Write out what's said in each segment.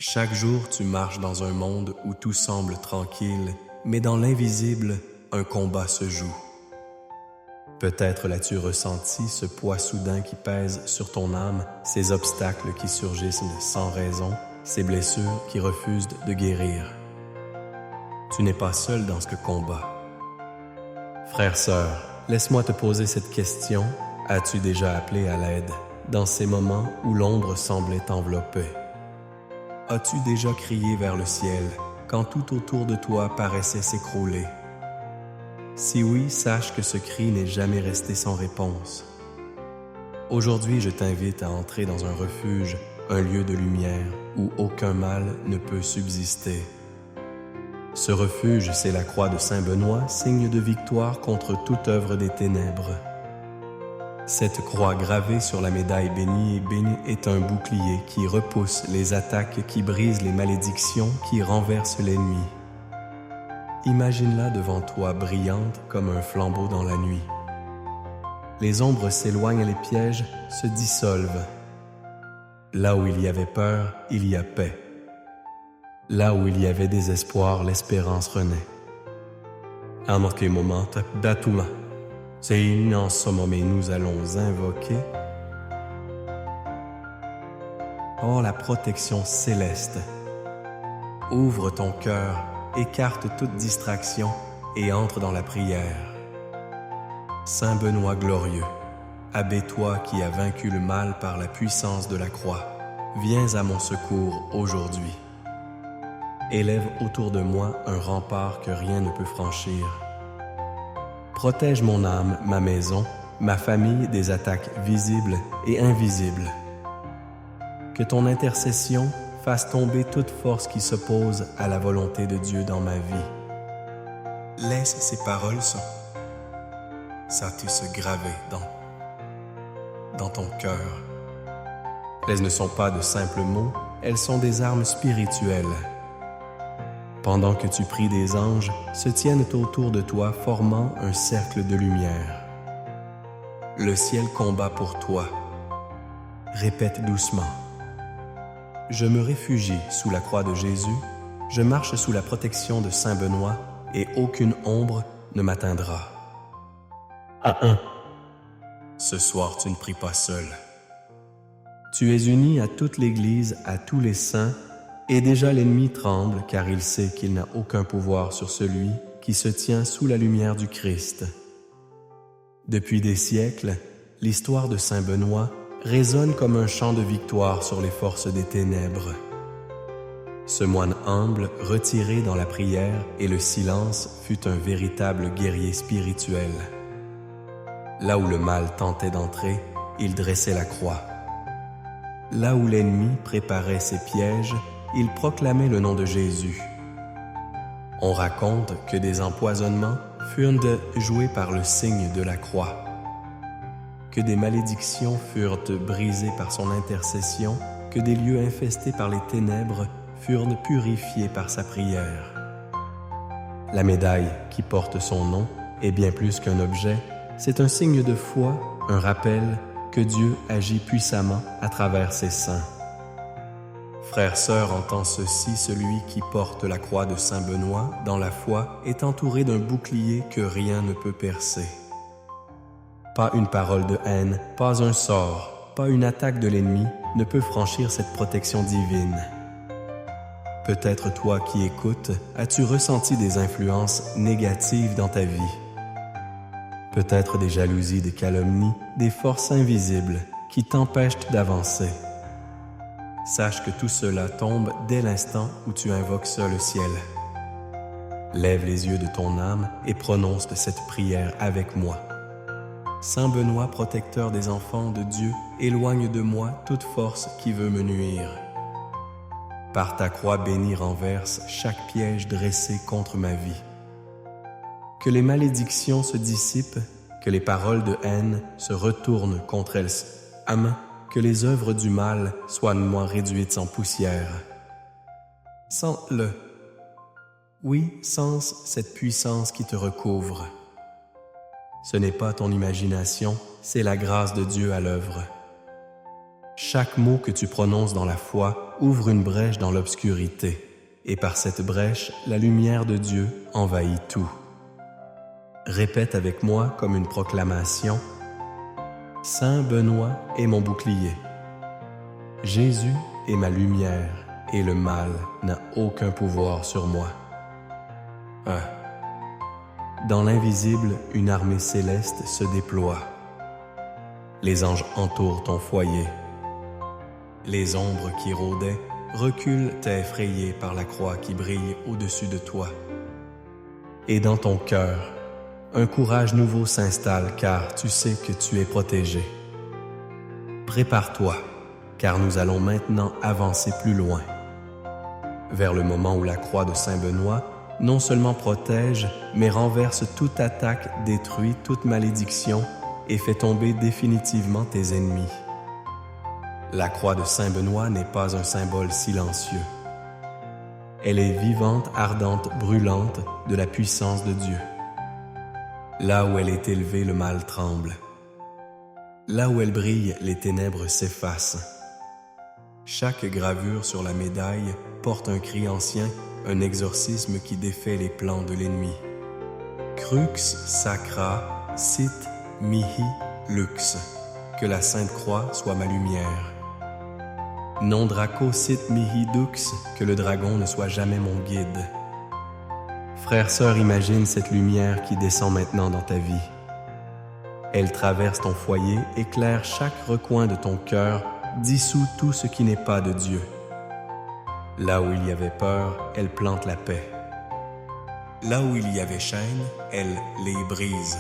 Chaque jour, tu marches dans un monde où tout semble tranquille, mais dans l'invisible, un combat se joue. Peut-être l'as-tu ressenti, ce poids soudain qui pèse sur ton âme, ces obstacles qui surgissent sans raison, ces blessures qui refusent de guérir. Tu n'es pas seul dans ce combat. Frère, sœur, laisse-moi te poser cette question. As-tu déjà appelé à l'aide dans ces moments où l'ombre semblait t'envelopper? As-tu déjà crié vers le ciel quand tout autour de toi paraissait s'écrouler? Si oui, sache que ce cri n'est jamais resté sans réponse. Aujourd'hui, je t'invite à entrer dans un refuge, un lieu de lumière où aucun mal ne peut subsister. Ce refuge, c'est la croix de Saint Benoît, signe de victoire contre toute œuvre des ténèbres. Cette croix gravée sur la médaille bénie est un bouclier qui repousse les attaques, qui brise les malédictions, qui renverse l'ennemi. Imagine-la devant toi brillante comme un flambeau dans la nuit. Les ombres s'éloignent, les pièges se dissolvent. Là où il y avait peur, il y a paix. Là où il y avait désespoir, l'espérance renaît. En quel moment datuma. C'est en ce moment nous allons invoquer la protection céleste. Ouvre ton cœur, écarte toute distraction et entre dans la prière. Saint Benoît glorieux, abbé toi qui as vaincu le mal par la puissance de la croix, viens à mon secours aujourd'hui. Élève autour de moi un rempart que rien ne peut franchir. Protège mon âme, ma maison, ma famille des attaques visibles et invisibles. Que ton intercession fasse tomber toute force qui s'oppose à la volonté de Dieu dans ma vie. Laisse ces paroles se graver dans ton cœur. Elles ne sont pas de simples mots, elles sont des armes spirituelles. Pendant que tu pries, des anges se tiennent autour de toi, formant un cercle de lumière. Le ciel combat pour toi. Répète doucement. Je me réfugie sous la croix de Jésus, je marche sous la protection de Saint Benoît, et aucune ombre ne m'atteindra. Ce soir, tu ne pries pas seul. Tu es uni à toute l'Église, à tous les saints, et déjà l'ennemi tremble car il sait qu'il n'a aucun pouvoir sur celui qui se tient sous la lumière du Christ. Depuis des siècles, l'histoire de Saint Benoît résonne comme un chant de victoire sur les forces des ténèbres. Ce moine humble, retiré dans la prière et le silence, fut un véritable guerrier spirituel. Là où le mal tentait d'entrer, il dressait la croix. Là où l'ennemi préparait ses pièges, il proclamait le nom de Jésus. On raconte que des empoisonnements furent joués par le signe de la croix, que des malédictions furent brisées par son intercession, que des lieux infestés par les ténèbres furent purifiés par sa prière. La médaille qui porte son nom est bien plus qu'un objet, c'est un signe de foi, un rappel que Dieu agit puissamment à travers ses saints. Frère, sœur, entends ceci, celui qui porte la croix de Saint Benoît dans la foi est entouré d'un bouclier que rien ne peut percer. Pas une parole de haine, pas un sort, pas une attaque de l'ennemi ne peut franchir cette protection divine. Peut-être toi qui écoutes, as-tu ressenti des influences négatives dans ta vie? Peut-être des jalousies, des calomnies, des forces invisibles qui t'empêchent d'avancer. Sache que tout cela tombe dès l'instant où tu invoques seul le ciel. Lève les yeux de ton âme et prononce cette prière avec moi. Saint Benoît, protecteur des enfants de Dieu, éloigne de moi toute force qui veut me nuire. Par ta croix bénie renverse chaque piège dressé contre ma vie. Que les malédictions se dissipent, que les paroles de haine se retournent contre elles. Amen. Que les œuvres du mal soient de moi réduites en poussière. Sens-le. Oui, sens cette puissance qui te recouvre. Ce n'est pas ton imagination, c'est la grâce de Dieu à l'œuvre. Chaque mot que tu prononces dans la foi ouvre une brèche dans l'obscurité, et par cette brèche, la lumière de Dieu envahit tout. Répète avec moi comme une proclamation: Saint Benoît est mon bouclier. Jésus est ma lumière, et le mal n'a aucun pouvoir sur moi. 1. Dans l'invisible, une armée céleste se déploie. Les anges entourent ton foyer. Les ombres qui rôdaient reculent effrayées par la croix qui brille au-dessus de toi. Et dans ton cœur, un courage nouveau s'installe car tu sais que tu es protégé. Prépare-toi, car nous allons maintenant avancer plus loin, vers le moment où la croix de Saint Benoît non seulement protège, mais renverse toute attaque, détruit toute malédiction et fait tomber définitivement tes ennemis. La croix de Saint Benoît n'est pas un symbole silencieux. Elle est vivante, ardente, brûlante de la puissance de Dieu. Là où elle est élevée, le mal tremble. Là où elle brille, les ténèbres s'effacent. Chaque gravure sur la médaille porte un cri ancien, un exorcisme qui défait les plans de l'ennemi. Crux sacra sit mihi lux. Que la Sainte Croix soit ma lumière. Non draco sit mihi dux. Que le dragon ne soit jamais mon guide. Frère, sœur, imagine cette lumière qui descend maintenant dans ta vie. Elle traverse ton foyer, éclaire chaque recoin de ton cœur, dissout tout ce qui n'est pas de Dieu. Là où il y avait peur, elle plante la paix. Là où il y avait chaîne, elle les brise.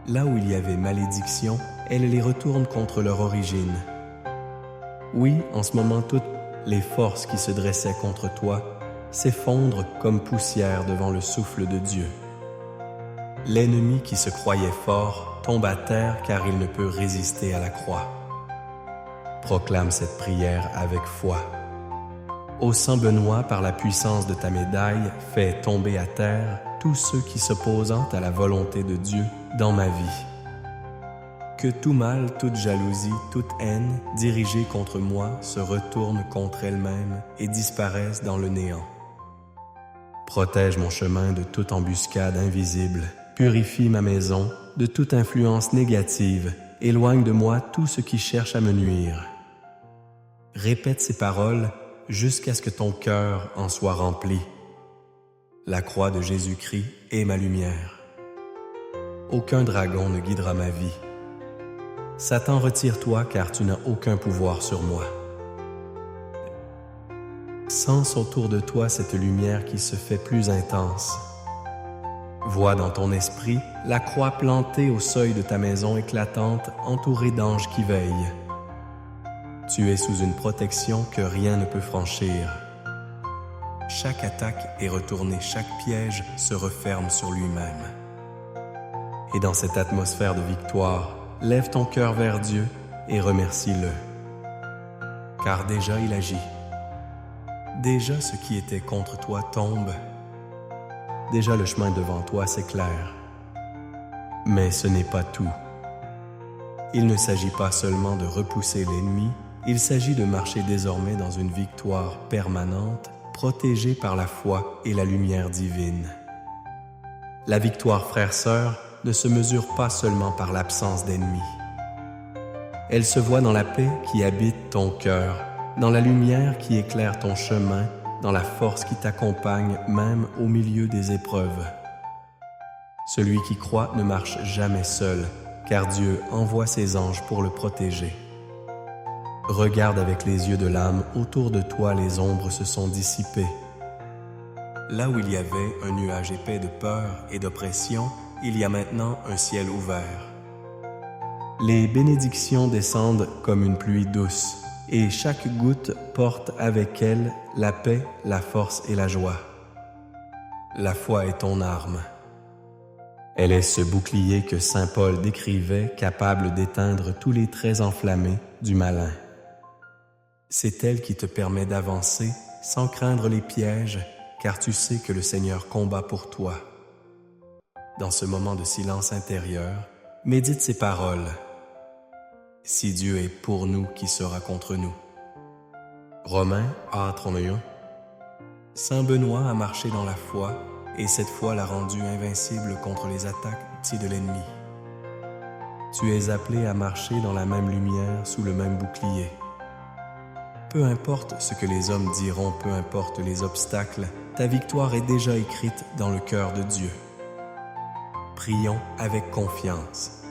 Là où il y avait malédiction, elle les retourne contre leur origine. Oui, en ce moment, toutes les forces qui se dressaient contre toi s'effondrent comme poussière devant le souffle de Dieu. L'ennemi qui se croyait fort tombe à terre car il ne peut résister à la croix. Proclame cette prière avec foi. Ô Saint Benoît, par la puissance de ta médaille, fais tomber à terre tous ceux qui s'opposent à la volonté de Dieu dans ma vie. Que tout mal, toute jalousie, toute haine dirigée contre moi se retourne contre elle-même et disparaisse dans le néant. Protège mon chemin de toute embuscade invisible, purifie ma maison de toute influence négative, éloigne de moi tout ce qui cherche à me nuire. Répète ces paroles jusqu'à ce que ton cœur en soit rempli. La croix de Jésus-Christ est ma lumière. Aucun dragon ne guidera ma vie. Satan, retire-toi car tu n'as aucun pouvoir sur moi. Sens autour de toi cette lumière qui se fait plus intense. Vois dans ton esprit la croix plantée au seuil de ta maison éclatante, entourée d'anges qui veillent. Tu es sous une protection que rien ne peut franchir. Chaque attaque est retournée, chaque piège se referme sur lui-même. Et dans cette atmosphère de victoire, lève ton cœur vers Dieu et remercie-le. Car déjà il agit. Déjà ce qui était contre toi tombe. Déjà le chemin devant toi s'éclaire. Mais ce n'est pas tout. Il ne s'agit pas seulement de repousser l'ennemi, il s'agit de marcher désormais dans une victoire permanente, protégée par la foi et la lumière divine. La victoire, frères-sœurs, ne se mesure pas seulement par l'absence d'ennemis. Elle se voit dans la paix qui habite ton cœur, dans la lumière qui éclaire ton chemin, dans la force qui t'accompagne même au milieu des épreuves. Celui qui croit ne marche jamais seul, car Dieu envoie ses anges pour le protéger. Regarde avec les yeux de l'âme, autour de toi les ombres se sont dissipées. Là où il y avait un nuage épais de peur et d'oppression, il y a maintenant un ciel ouvert. Les bénédictions descendent comme une pluie douce, et chaque goutte porte avec elle la paix, la force et la joie. La foi est ton arme. Elle est ce bouclier que saint Paul décrivait, capable d'éteindre tous les traits enflammés du malin. C'est elle qui te permet d'avancer sans craindre les pièges, car tu sais que le Seigneur combat pour toi. Dans ce moment de silence intérieur, médite ces paroles. Si Dieu est pour nous, qui sera contre nous? Romains A31. Saint Benoît a marché dans la foi, et cette foi l'a rendu invincible contre les attaques de l'ennemi. Tu es appelé à marcher dans la même lumière, sous le même bouclier. Peu importe ce que les hommes diront, peu importe les obstacles, ta victoire est déjà écrite dans le cœur de Dieu. Prions avec confiance.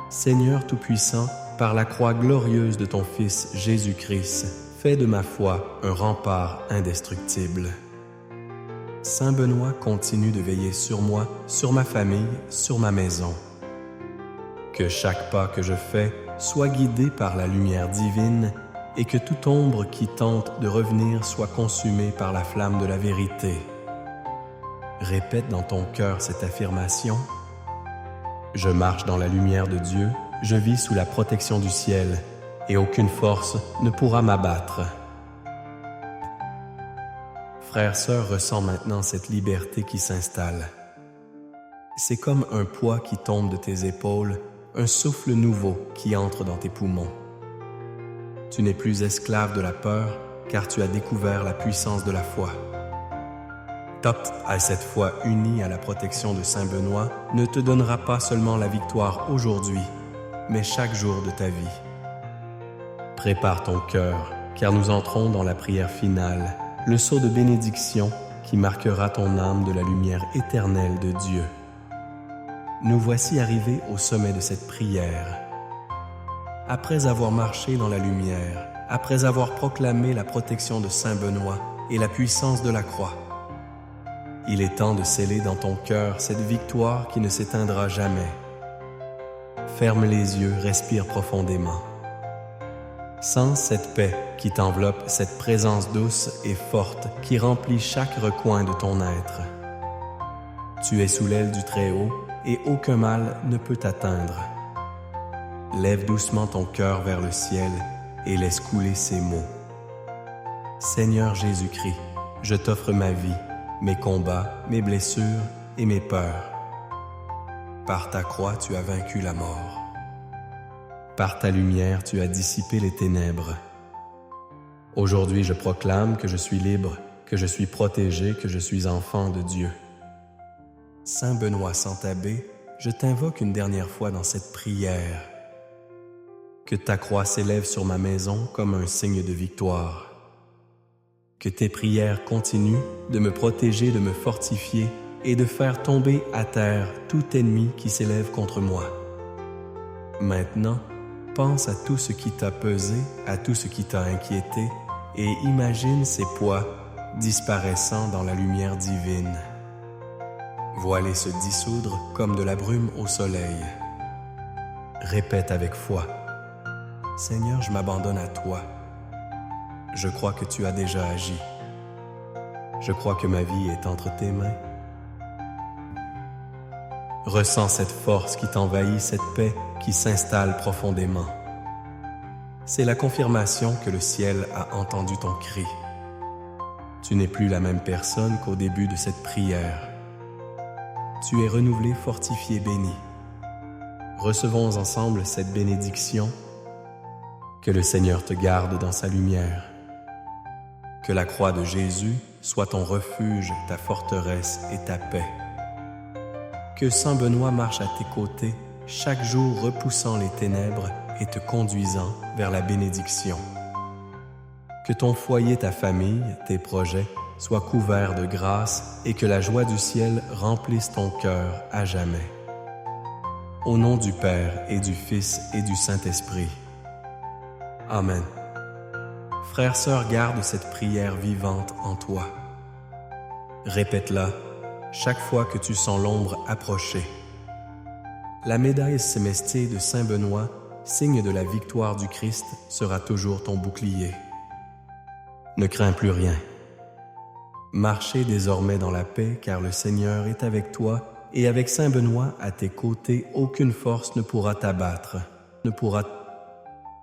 Seigneur Tout-Puissant, par la croix glorieuse de ton Fils Jésus-Christ, fais de ma foi un rempart indestructible. Saint Benoît continue de veiller sur moi, sur ma famille, sur ma maison. Que chaque pas que je fais soit guidé par la lumière divine et que toute ombre qui tente de revenir soit consumée par la flamme de la vérité. Répète dans ton cœur cette affirmation. Je marche dans la lumière de Dieu, je vis sous la protection du ciel, et aucune force ne pourra m'abattre. Frères, sœurs, ressens maintenant cette liberté qui s'installe. C'est comme un poids qui tombe de tes épaules, un souffle nouveau qui entre dans tes poumons. Tu n'es plus esclave de la peur, car tu as découvert la puissance de la foi. À cette foi unie à la protection de Saint Benoît ne te donnera pas seulement la victoire aujourd'hui, mais chaque jour de ta vie. Prépare ton cœur, car nous entrons dans la prière finale, le sceau de bénédiction qui marquera ton âme de la lumière éternelle de Dieu. Nous voici arrivés au sommet de cette prière. Après avoir marché dans la lumière, après avoir proclamé la protection de Saint Benoît et la puissance de la croix, il est temps de sceller dans ton cœur cette victoire qui ne s'éteindra jamais. Ferme les yeux, respire profondément. Sens cette paix qui t'enveloppe, cette présence douce et forte qui remplit chaque recoin de ton être. Tu es sous l'aile du Très-Haut et aucun mal ne peut t'atteindre. Lève doucement ton cœur vers le ciel et laisse couler ces mots. Seigneur Jésus-Christ, je t'offre ma vie, mes combats, mes blessures et mes peurs. Par ta croix, tu as vaincu la mort. Par ta lumière, tu as dissipé les ténèbres. Aujourd'hui, je proclame que je suis libre, que je suis protégé, que je suis enfant de Dieu. Saint Benoît Santabé, je t'invoque une dernière fois dans cette prière. Que ta croix s'élève sur ma maison comme un signe de victoire. Que tes prières continuent de me protéger, de me fortifier et de faire tomber à terre tout ennemi qui s'élève contre moi. Maintenant, pense à tout ce qui t'a pesé, à tout ce qui t'a inquiété et imagine ces poids disparaissant dans la lumière divine. Vois-les se dissoudre comme de la brume au soleil. Répète avec foi. Seigneur, je m'abandonne à toi. Je crois que tu as déjà agi. Je crois que ma vie est entre tes mains. Ressens cette force qui t'envahit, cette paix qui s'installe profondément. C'est la confirmation que le ciel a entendu ton cri. Tu n'es plus la même personne qu'au début de cette prière. Tu es renouvelé, fortifié, béni. Recevons ensemble cette bénédiction. Que le Seigneur te garde dans sa lumière. Que la croix de Jésus soit ton refuge, ta forteresse et ta paix. Que Saint Benoît marche à tes côtés, chaque jour repoussant les ténèbres et te conduisant vers la bénédiction. Que ton foyer, ta famille, tes projets soient couverts de grâce et que la joie du ciel remplisse ton cœur à jamais. Au nom du Père et du Fils et du Saint-Esprit. Amen. Frères, sœurs, garde cette prière vivante en toi. Répète-la chaque fois que tu sens l'ombre approcher. La médaille sémestée de Saint Benoît, signe de la victoire du Christ, sera toujours ton bouclier. Ne crains plus rien. Marchez désormais dans la paix, car le Seigneur est avec toi, et avec Saint Benoît à tes côtés, aucune force ne pourra t'abattre, ne pourra